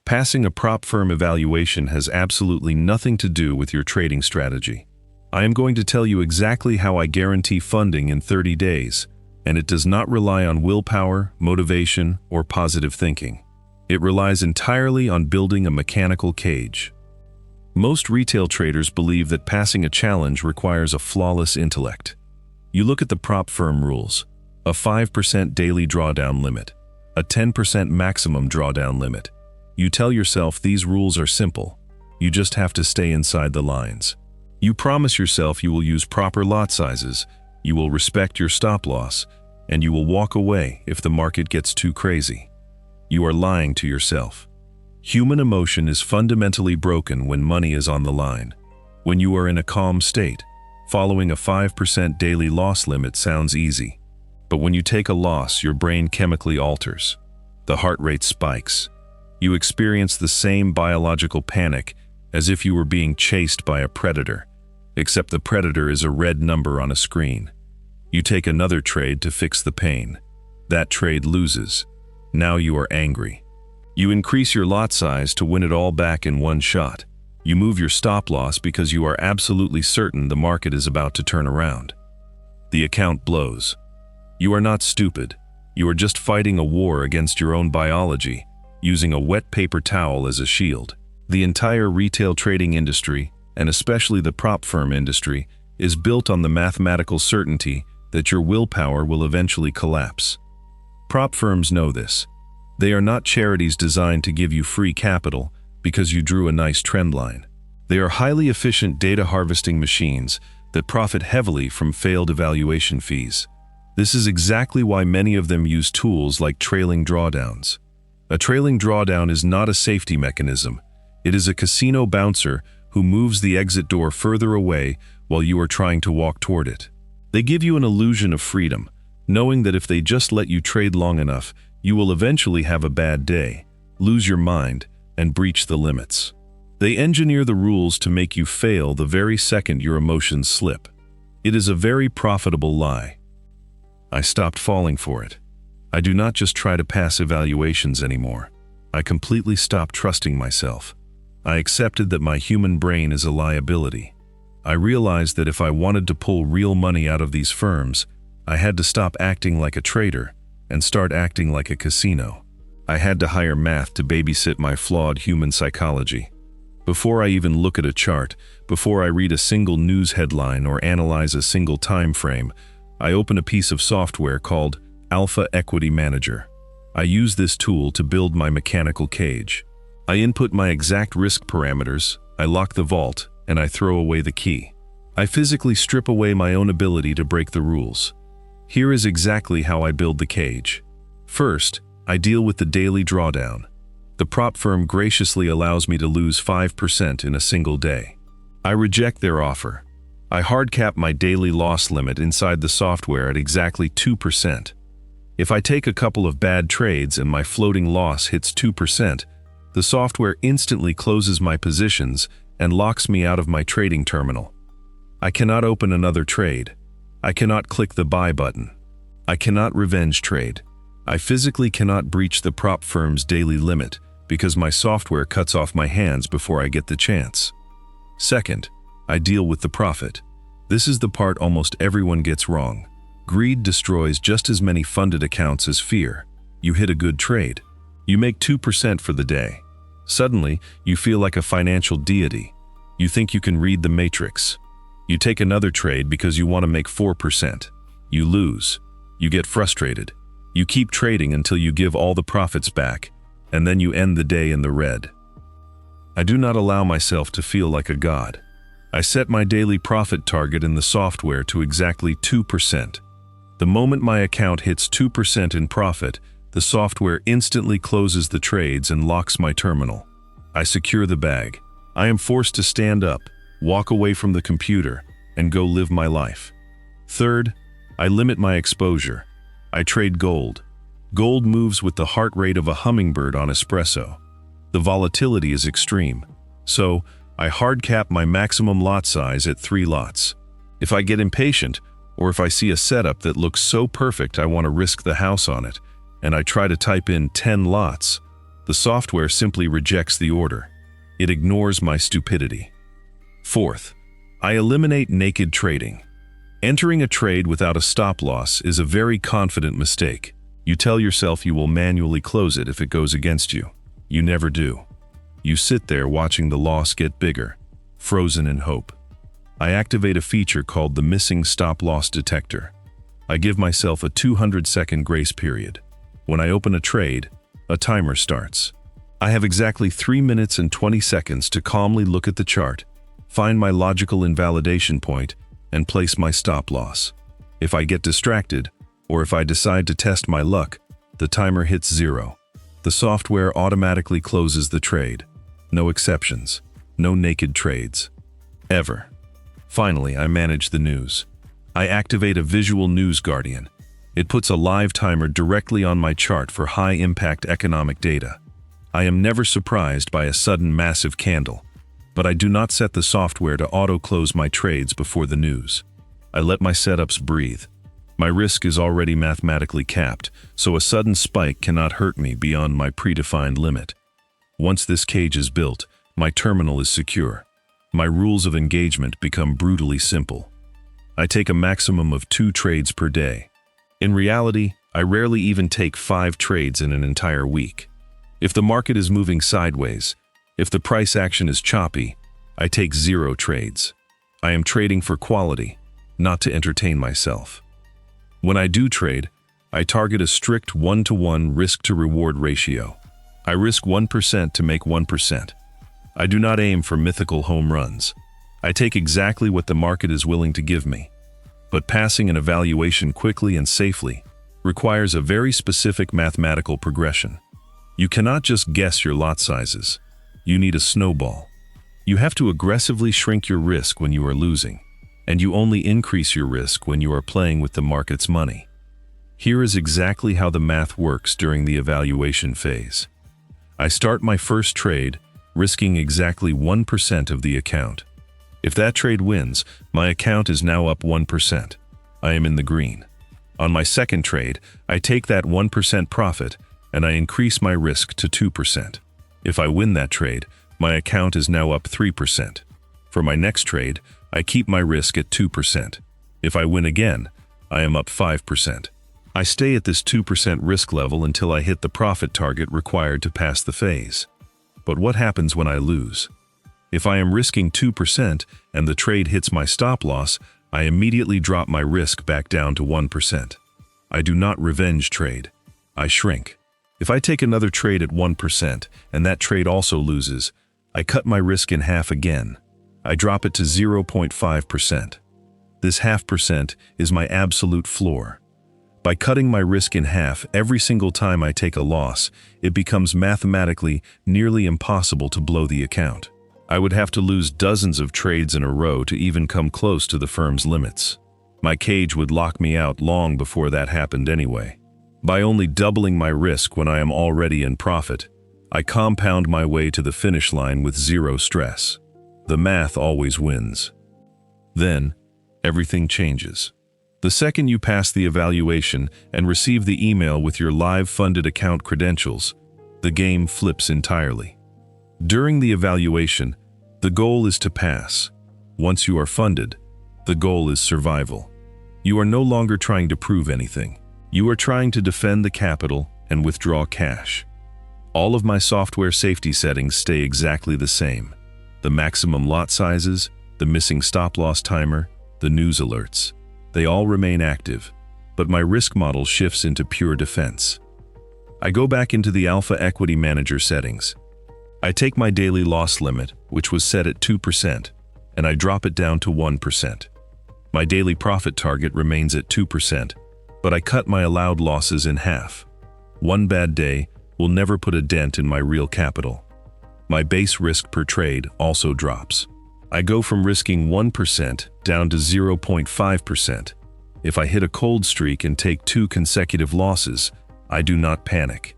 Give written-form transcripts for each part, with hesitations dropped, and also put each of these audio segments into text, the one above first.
Passing a prop firm evaluation has absolutely nothing to do with your trading strategy. I am going to tell you exactly how I guarantee funding in 30 days, and it does not rely on willpower, motivation, or positive thinking. It relies entirely on building a mechanical cage. Most retail traders believe that passing a challenge requires a flawless intellect. You look at the prop firm rules: a 5% daily drawdown limit, a 10% maximum drawdown limit. You tell yourself these rules are simple. You just have to stay inside the lines. You promise yourself you will use proper lot sizes, you will respect your stop loss, and you will walk away if the market gets too crazy. You are lying to yourself. Human emotion is fundamentally broken when money is on the line. When you are in a calm state, following a 5% daily loss limit sounds easy. But when you take a loss, your brain chemically alters. The heart rate spikes. You experience the same biological panic as if you were being chased by a predator, except the predator is a red number on a screen. You take another trade to fix the pain. That trade loses. Now you are angry. You increase your lot size to win it all back in one shot. You move your stop loss because you are absolutely certain the market is about to turn around. The account blows. You are not stupid. You are just fighting a war against your own biology, using a wet paper towel as a shield. The entire retail trading industry, and especially the prop firm industry, is built on the mathematical certainty that your willpower will eventually collapse. Prop firms know this. They are not charities designed to give you free capital because you drew a nice trend line. They are highly efficient data harvesting machines that profit heavily from failed evaluation fees. This is exactly why many of them use tools like trailing drawdowns. A trailing drawdown is not a safety mechanism. It is a casino bouncer who moves the exit door further away while you are trying to walk toward it. They give you an illusion of freedom, knowing that if they just let you trade long enough, you will eventually have a bad day, lose your mind, and breach the limits. They engineer the rules to make you fail the very second your emotions slip. It is a very profitable lie. I stopped falling for it. I do not just try to pass evaluations anymore. I completely stopped trusting myself. I accepted that my human brain is a liability. I realized that if I wanted to pull real money out of these firms, I had to stop acting like a trader and start acting like a casino. I had to hire math to babysit my flawed human psychology. Before I even look at a chart, before I read a single news headline or analyze a single time frame, I open a piece of software called Alpha Equity Manager. I use this tool to build my mechanical cage. I input my exact risk parameters, I lock the vault, and I throw away the key. I physically strip away my own ability to break the rules. Here is exactly how I build the cage. First, I deal with the daily drawdown. The prop firm graciously allows me to lose 5% in a single day. I reject their offer. I hard cap my daily loss limit inside the software at exactly 2%. If I take a couple of bad trades and my floating loss hits 2%, the software instantly closes my positions and locks me out of my trading terminal. I cannot open another trade. I cannot click the buy button. I cannot revenge trade. I physically cannot breach the prop firm's daily limit because my software cuts off my hands before I get the chance. Second, I deal with the profit. This is the part almost everyone gets wrong. Greed destroys just as many funded accounts as fear. You hit a good trade. You make 2% for the day. Suddenly, you feel like a financial deity. You think you can read the matrix. You take another trade because you want to make 4%. You lose. You get frustrated. You keep trading until you give all the profits back, and then you end the day in the red. I do not allow myself to feel like a god. I set my daily profit target in the software to exactly 2%. The moment my account hits 2% in profit, the software instantly closes the trades and locks my terminal. I secure the bag. I am forced to stand up, walk away from the computer, and go live my life. Third, I limit my exposure. I trade gold. Gold moves with the heart rate of a hummingbird on espresso. The volatility is extreme, so I hard cap my maximum lot size at 3 lots. If I get impatient, or if I see a setup that looks so perfect I want to risk the house on it, and I try to type in 10 lots, The software simply rejects the order. It ignores my stupidity. Fourth, I eliminate naked trading. Entering a trade without a stop loss is a very confident mistake. You tell yourself you will manually close it if it goes against you. You never do. You sit there watching the loss get bigger, frozen in hope. I activate a feature called the missing stop loss detector. I give myself a 200-second grace period. When I open a trade, a timer starts. I have exactly 3 minutes and 20 seconds to calmly look at the chart, find my logical invalidation point, and place my stop loss. If I get distracted, or if I decide to test my luck, the timer hits 0. The software automatically closes the trade. No exceptions. No naked trades. Ever. Finally, I manage the news. I activate a visual news guardian. It puts a live timer directly on my chart for high-impact economic data. I am never surprised by a sudden massive candle, but I do not set the software to auto-close my trades before the news. I let my setups breathe. My risk is already mathematically capped, so a sudden spike cannot hurt me beyond my predefined limit. Once this cage is built, my terminal is secure. My rules of engagement become brutally simple. I take a maximum of 2 trades per day. In reality, I rarely even take 5 trades in an entire week. If the market is moving sideways, if the price action is choppy, I take 0 trades. I am trading for quality, not to entertain myself. When I do trade, I target a strict 1-to-1 risk-to-reward ratio. I risk 1% to make 1%. I do not aim for mythical home runs. I take exactly what the market is willing to give me. But passing an evaluation quickly and safely requires a very specific mathematical progression. You cannot just guess your lot sizes. You need a snowball. You have to aggressively shrink your risk when you are losing, and you only increase your risk when you are playing with the market's money. Here is exactly how the math works during the evaluation phase. I start my first trade, risking exactly 1% of the account. If that trade wins, my account is now up 1%. I am in the green. On my second trade, I take that 1% profit and I increase my risk to 2%. If I win that trade, my account is now up 3%. For my next trade, I keep my risk at 2%. If I win again, I am up 5%. I stay at this 2% risk level until I hit the profit target required to pass the phase. But what happens when I lose? If I am risking 2% and the trade hits my stop loss, I immediately drop my risk back down to 1%. I do not revenge trade. I shrink. If I take another trade at 1% and that trade also loses, I cut my risk in half again. I drop it to 0.5%. This 0.5% is my absolute floor. By cutting my risk in half every single time I take a loss, it becomes mathematically nearly impossible to blow the account. I would have to lose dozens of trades in a row to even come close to the firm's limits. My cage would lock me out long before that happened anyway. By only doubling my risk when I am already in profit, I compound my way to the finish line with 0 stress. The math always wins. Then, everything changes. The second you pass the evaluation and receive the email with your live funded account credentials, the game flips entirely. During the evaluation, the goal is to pass. Once you are funded, the goal is survival. You are no longer trying to prove anything. You are trying to defend the capital and withdraw cash. All of my software safety settings stay exactly the same. The maximum lot sizes, the missing stop-loss timer, the news alerts. They all remain active, but my risk model shifts into pure defense. I go back into the Alpha Equity Manager settings. I take my daily loss limit, which was set at 2%, and I drop it down to 1%. My daily profit target remains at 2%, but I cut my allowed losses in half. One bad day will never put a dent in my real capital. My base risk per trade also drops. I go from risking 1% down to 0.5%. If I hit a cold streak and take 2 consecutive losses, I do not panic.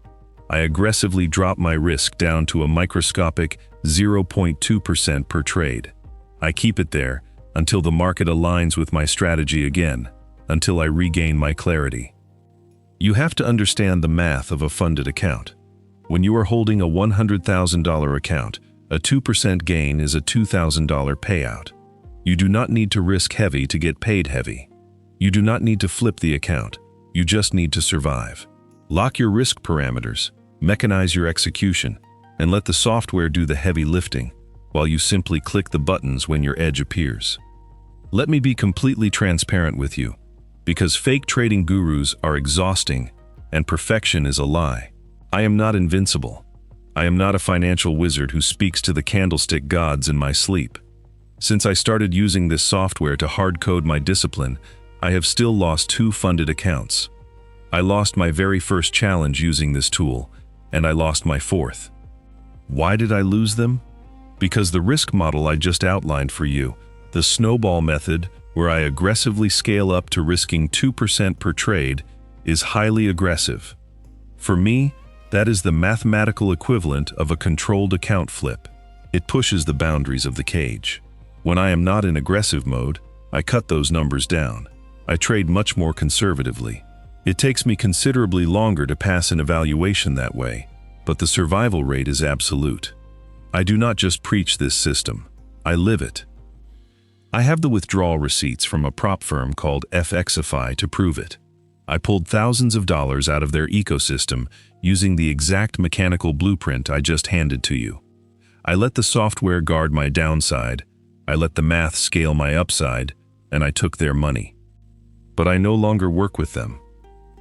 I aggressively drop my risk down to a microscopic 0.2% per trade. I keep it there until the market aligns with my strategy again, until I regain my clarity. You have to understand the math of a funded account. When you are holding a $100,000 account, a 2% gain is a $2,000 payout. You do not need to risk heavy to get paid heavy. You do not need to flip the account. You just need to survive. Lock your risk parameters, mechanize your execution, and let the software do the heavy lifting, while you simply click the buttons when your edge appears. Let me be completely transparent with you, because fake trading gurus are exhausting and perfection is a lie. I am not invincible. I am not a financial wizard who speaks to the candlestick gods in my sleep. Since I started using this software to hard-code my discipline, I have still lost 2 funded accounts. I lost my very first challenge using this tool, and I lost my 4th. Why did I lose them? Because the risk model I just outlined for you, the Snowball method, where I aggressively scale up to risking 2% per trade, is highly aggressive. For me, that is the mathematical equivalent of a controlled account flip. It pushes the boundaries of the cage. When I am not in aggressive mode, I cut those numbers down. I trade much more conservatively. It takes me considerably longer to pass an evaluation that way, but the survival rate is absolute. I do not just preach this system, I live it. I have the withdrawal receipts from a prop firm called FXify to prove it. I pulled thousands of dollars out of their ecosystem using the exact mechanical blueprint I just handed to you. I let the software guard my downside, I let the math scale my upside, and I took their money. But I no longer work with them.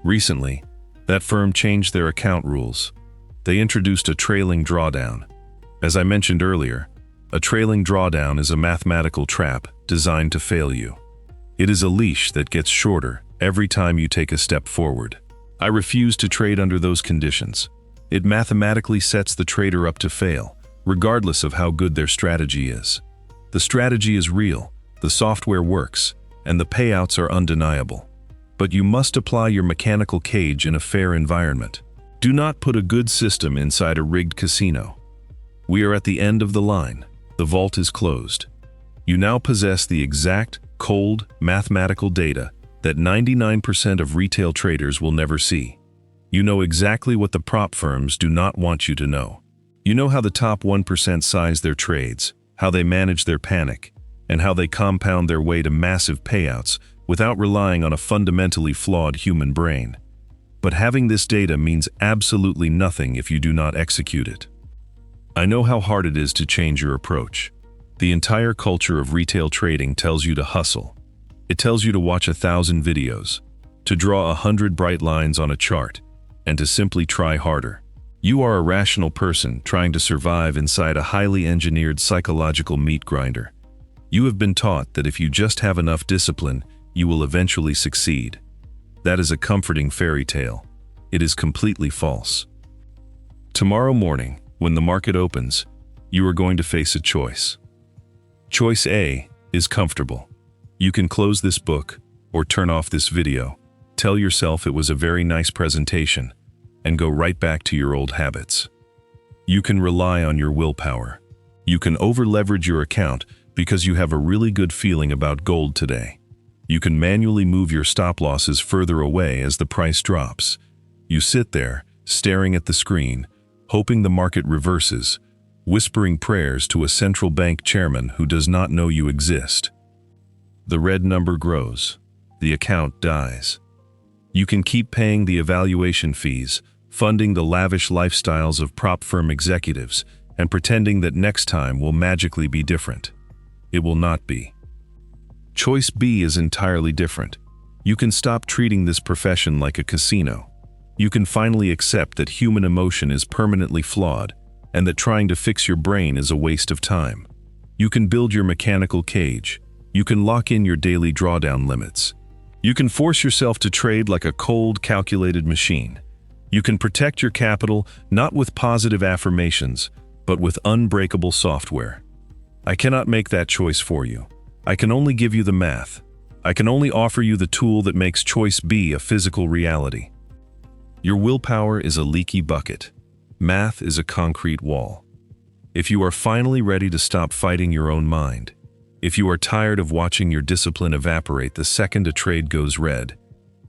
Recently, that firm changed their account rules. They introduced a trailing drawdown. As I mentioned earlier, a trailing drawdown is a mathematical trap designed to fail you. It is a leash that gets shorter every time you take a step forward. I refuse to trade under those conditions. It mathematically sets the trader up to fail, regardless of how good their strategy is. The strategy is real, the software works, and the payouts are undeniable. But you must apply your mechanical cage in a fair environment. Do not put a good system inside a rigged casino. We are at the end of the line. The vault is closed. You now possess the exact, cold, mathematical data that 99% of retail traders will never see. You know exactly what the prop firms do not want you to know. You know how the top 1% size their trades, how they manage their panic, and how they compound their way to massive payouts without relying on a fundamentally flawed human brain. But having this data means absolutely nothing if you do not execute it. I know how hard it is to change your approach. The entire culture of retail trading tells you to hustle. It tells you to watch 1,000 videos, to draw 100 bright lines on a chart, and to simply try harder. You are a rational person trying to survive inside a highly engineered psychological meat grinder. You have been taught that if you just have enough discipline, you will eventually succeed. That is a comforting fairy tale. It is completely false. Tomorrow morning, when the market opens, you are going to face a choice. Choice A is comfortable. You can close this book or turn off this video, tell yourself it was a very nice presentation, and go right back to your old habits. You can rely on your willpower. You can over-leverage your account because you have a really good feeling about gold today. You can manually move your stop losses further away as the price drops. You sit there, staring at the screen, hoping the market reverses, whispering prayers to a central bank chairman who does not know you exist. The red number grows. The account dies. You can keep paying the evaluation fees, funding the lavish lifestyles of prop firm executives, and pretending that next time will magically be different. It will not be. Choice B is entirely different. You can stop treating this profession like a casino. You can finally accept that human emotion is permanently flawed and that trying to fix your brain is a waste of time. You can build your mechanical cage. You can lock in your daily drawdown limits. You can force yourself to trade like a cold, calculated machine. You can protect your capital not with positive affirmations, but with unbreakable software. I cannot make that choice for you. I can only give you the math. I can only offer you the tool that makes choice B a physical reality. Your willpower is a leaky bucket. Math is a concrete wall. If you are finally ready to stop fighting your own mind, if you are tired of watching your discipline evaporate the second a trade goes red,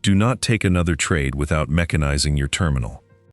do not take another trade without mechanizing your terminal.